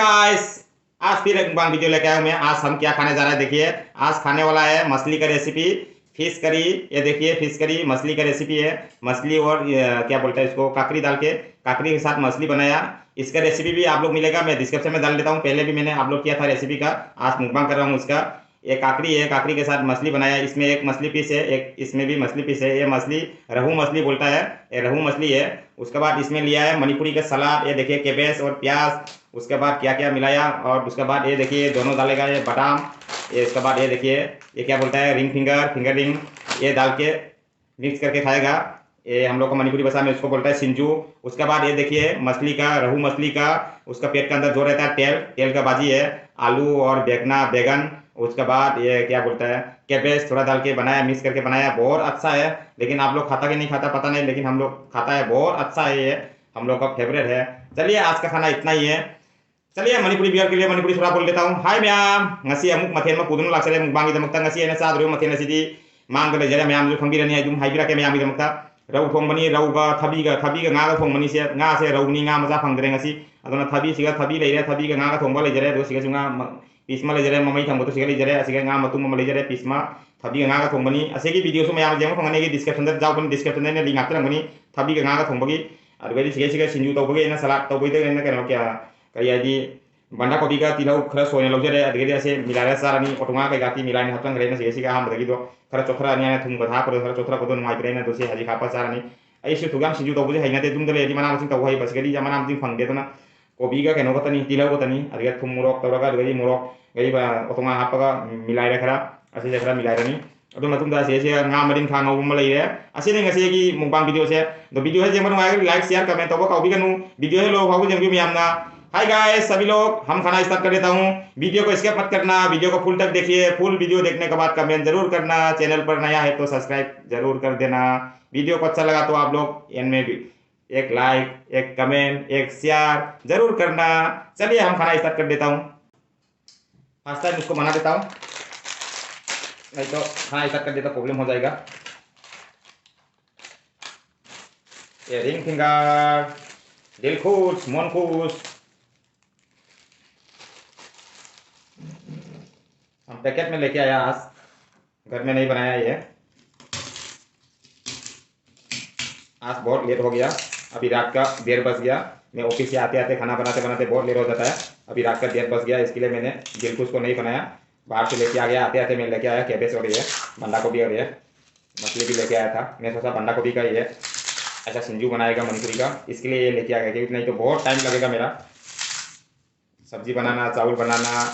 Guys, आज फिर एक मुकबांग वीडियो लेके आया हूं मैं। आज हम क्या खाने जा रहे हैं देखिए। आज खाने वाला है मछली का रेसिपी, फिश करी। ये देखिए फिश करी मछली का रेसिपी है। मछली और क्या बोलते हैं इसको, काकरी डाल के, काकरी के साथ मछली बनाया। इसका रेसिपी भी आप लोग मिलेगा, मैं डिस्क्रिप्शन में डाल देता हूँ। पहले भी मैंने अपलोड किया था रेसिपी का, आज मुकबांग कर रहा हूँ उसका। ये काकरी है, काकरी के साथ मछली बनाया। इसमें एक मछली पीस है, एक इसमें भी मछली पीस है। ये मछली रहू मछली बोलता है, ये रहू मछली है। उसके बाद इसमें लिया है मणिपुरी का सलाद, ये देखिए केबेज और प्याज। उसके बाद क्या क्या मिलाया, और उसके बाद ये देखिए दोनों डालेगा ये बादाम। ये उसके बाद ये देखिए ये क्या बोलता है, रिंग फिंगर रिंग, ये डाल के मिक्स करके खाएगा। ये हम लोग को मणिपुरी भाषा में उसको बोलता है सिंजू। उसके बाद ये देखिए मछली का, रहू मछली का, उसका पेट के अंदर जो रहता है तेल, तेल का भाजी है। आलू और बैगन। उसके बाद ये क्या बोलता है, कैबेज थोड़ा डाल के बनाया, मिक्स करके बनाया। बहुत अच्छा है, लेकिन आप लोग खाता कि नहीं खाता पता नहीं, लेकिन हम लोग खाता है। बहुत अच्छा है ये, हम लोग का फेवरेट है। चलिए आज का खाना इतना ही है। चलिए मणिपुरी बियर के लिए मणिपुरी थोड़ा बोल लेता हूँ। Hi ma'am, ngasi amuk mathen ma pudun laksare mukbangi damakta ngasi ena sa adru mathen asidi mang gale jara ma'am जो खंबीरनी है जुम हाइबिरा के मैम damakta रौ थोंबनी रौगा थबीगा ngaga थोंबनी से nga से रौनी nga मजा फंगदरे ngasi adona थबी सिगा थबी लेरे थबीगा ngaga थोंबा लेजरे दो सिगा जुंगा पिस्मा लेजरे ममई थंबो तो सिगा लेजरे सिगा nga मतुम मम लेजरे पिस्मा थबीगा ngaga थोंबनी असेगी वीडियो सो मैम जेम फंगने की डिस्क्रिप्शन दर जाओ डिस्क्रिप्शन ने लिंक आते रंगनी थबीगा ngaga थोंबगी अदुगै सिगा सिंजू तौबगे ना सलाद तौबगे ना केनो क्या करियादी बंदा कोबी का तिलौ खरा सोने लौजरे अदगेदि असे मिलारा सारानी ओटोंगा कई गाकी मिलानी हतंग रेना सिगा हम दगी दो खरा चोखरा निया थुम बधा पर खरा चोखरा को नुआइ ब्रेना दोसे हाजी खापा सारानी ऐसे थुगाम सिंजू तौबजे हाइनाते दुम दले मना मसिंग तौ हाइ बसगेदि जमाना मसिंग फंगदे तो ना कोबी का केनो कतनी तिलौ कतनी अदगे थुम मोरक तौरगा अदगेदि मोरक गई बा ओटोंगा हापगा मिलाइ खरा असे खरा मिलाइरानी अदु मतुंदा से nga मरिन खा ngौ मा लेरे असे ने ngasi gi mukbang video se do video है जेमन वाइग लाइक शेयर कमेंट तब काउबी कनु वीडियो है लो भागु जेमगी मियामना। हाय गाइस सभी लोग, हम खाना स्टार्ट कर देता हूँ। वीडियो को स्किप मत करना, वीडियो को फुल तक देखिए। फुल वीडियो देखने के बाद कमेंट जरूर करना। चैनल पर नया है तो सब्सक्राइब जरूर कर देना। वीडियो को अच्छा लगा तो आप लोग इनमें भी एक लाइक, एक कमेंट, एक शेयर जरूर करना। चलिए हम खाना स्टार्ट कर देता हूँ। फर्स्ट टाइम इसको बना देता हूँ, नहीं तो खाना स्टार्ट कर देता प्रॉब्लम हो जाएगा। ये रिंग फिंगर, दिलखुश, मोनखुश, हम पैकेट में लेके आया, आज घर में नहीं बनाया ये। आज बहुत लेट हो गया, अभी रात का 1:30 बज गया। मैं ऑफिस से आते आते खाना बनाते बनाते बहुत लेट हो जाता है। अभी रात का 1:30 बज गया, इसके लिए मैंने दिलखुश को नहीं बनाया, बाहर से लेके आ गया। आते आते मैं लेके आया कैबेज और ये बंदा गोभी और ये मछली भी लेके आया था। मैं सोचा बंदा गोभी का ये ऐसा सिंजू बनाएगा मणिपुरी का, इसके लिए ये लेके आ गया, क्योंकि नहीं तो बहुत टाइम लगेगा मेरा। सब्जी बनाना, चावल बनाना,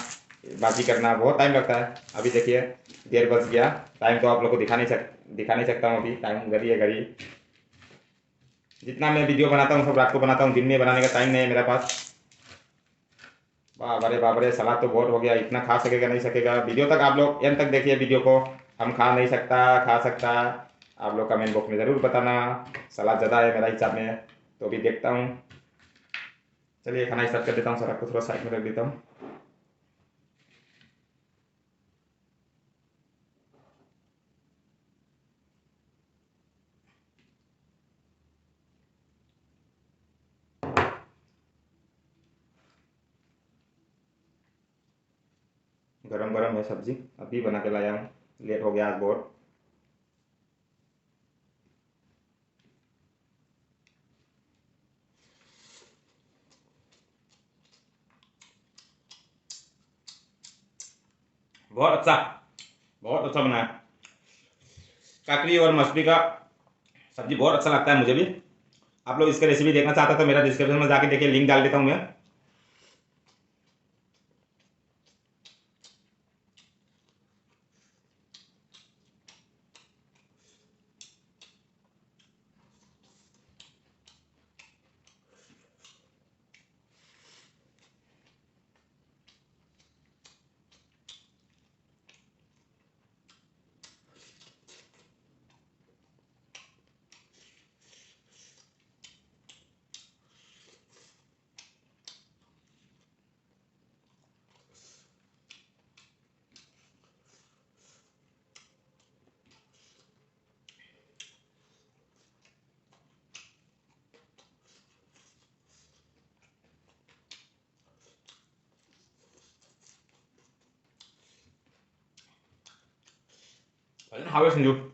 बाजी करना बहुत टाइम लगता है। अभी देखिए 1:30 बज गया। टाइम तो आप लोग को दिखा नहीं सकता हूँ, अभी टाइम घड़ी है घड़ी। जितना मैं वीडियो बनाता हूँ सब रात को बनाता हूँ, दिन में बनाने का टाइम नहीं है मेरे पास। बाप रे सलाद तो बहुत हो गया, इतना खा सकेगा नहीं सकेगा। वीडियो तक आप लोग एंड तक देखिए वीडियो को। हम खा नहीं सकता, खा सकता, आप लोग कमेंट बॉक्स में ज़रूर बताना। सलाद ज़्यादा है मेरा हिसाब में, तो अभी देखता हूँ। चलिए खाना स्टार्ट कर देता हूँ, सलाद को थोड़ा साइड में रख देता हूँ। गरम गरम है सब्जी, अभी बना के लाया हूँ, लेट हो गया आज बहुत। बहुत अच्छा, बहुत अच्छा बना है। काकड़ी और मछली का सब्जी बहुत अच्छा लगता है मुझे भी। आप लोग इसका रेसिपी देखना चाहते हो तो मेरा डिस्क्रिप्शन में जाके देखिए, लिंक डाल देता हूँ मैं। 하고 있습니다.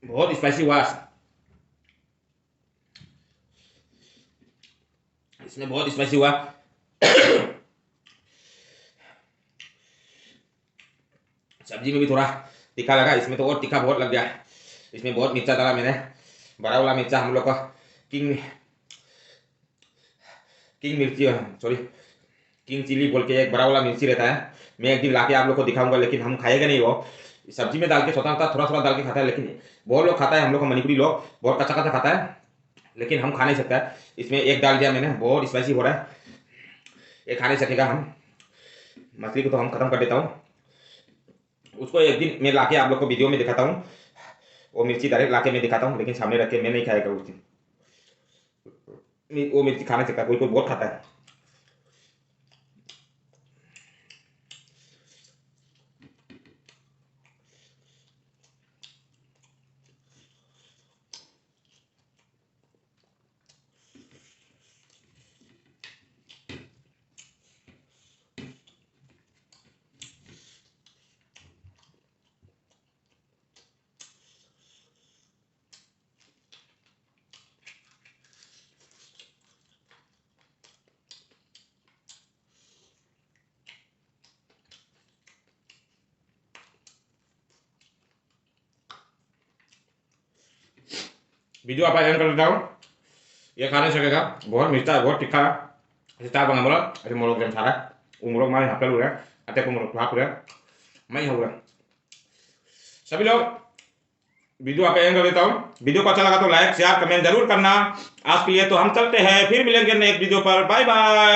बहुत स्पाइसी हुआ, इसमें बहुत स्पाइसी हुआ। सब्जी में भी थोड़ा तीखा लगा, इसमें तो और तीखा बहुत लग गया। इसमें बहुत मिर्चा डाला मैंने, बड़ा वाला मिर्चा, हम लोग का किंग किंग मिर्ची, सॉरी किंग चिली बोल के एक बड़ा वाला मिर्ची रहता है। मैं एक दिन लाके आप लोग को दिखाऊंगा, लेकिन हम खाएगा नहीं वो। सब्जी में डाल के स्वतंत्रता थोड़ा थोड़ा डाल के खाता है, लेकिन बहुत लोग खाता है, हम लोग का मणिपुरी लोग बहुत कच्चा कच्चा खाता है, लेकिन हम खा नहीं सकता है। इसमें एक डाल दिया मैंने, बहुत स्पाइसी हो रहा है, ये खा नहीं सकेगा हम। मछली को तो हम खत्म कर देता हूँ, उसको एक दिन मैं लाके आप लोग को वीडियो में दिखाता हूँ। वो मिर्ची डायरेक्ट लाके मैं दिखाता हूँ, लेकिन सामने रख के मैं नहीं खाएगा उस दिन। वो मिर्ची खा नहीं सकता, कोई कोई बहुत खाता है। वीडियो आप एंड कर देता हूँ। ये खा नहीं सकेगा, बहुत मीठा है, बहुत तीखा है। Kita bang bola, ada molok jam sara, umurok mai hafal udah, ada umurok hafal udah, mai udah. सभी लोग वीडियो आप एंड कर देता हूँ। वीडियो को अच्छा लगा तो लाइक शेयर कमेंट जरूर करना। आज के लिए तो हम चलते हैं, फिर मिलेंगे नेक्स्ट वीडियो पर। Bye bye.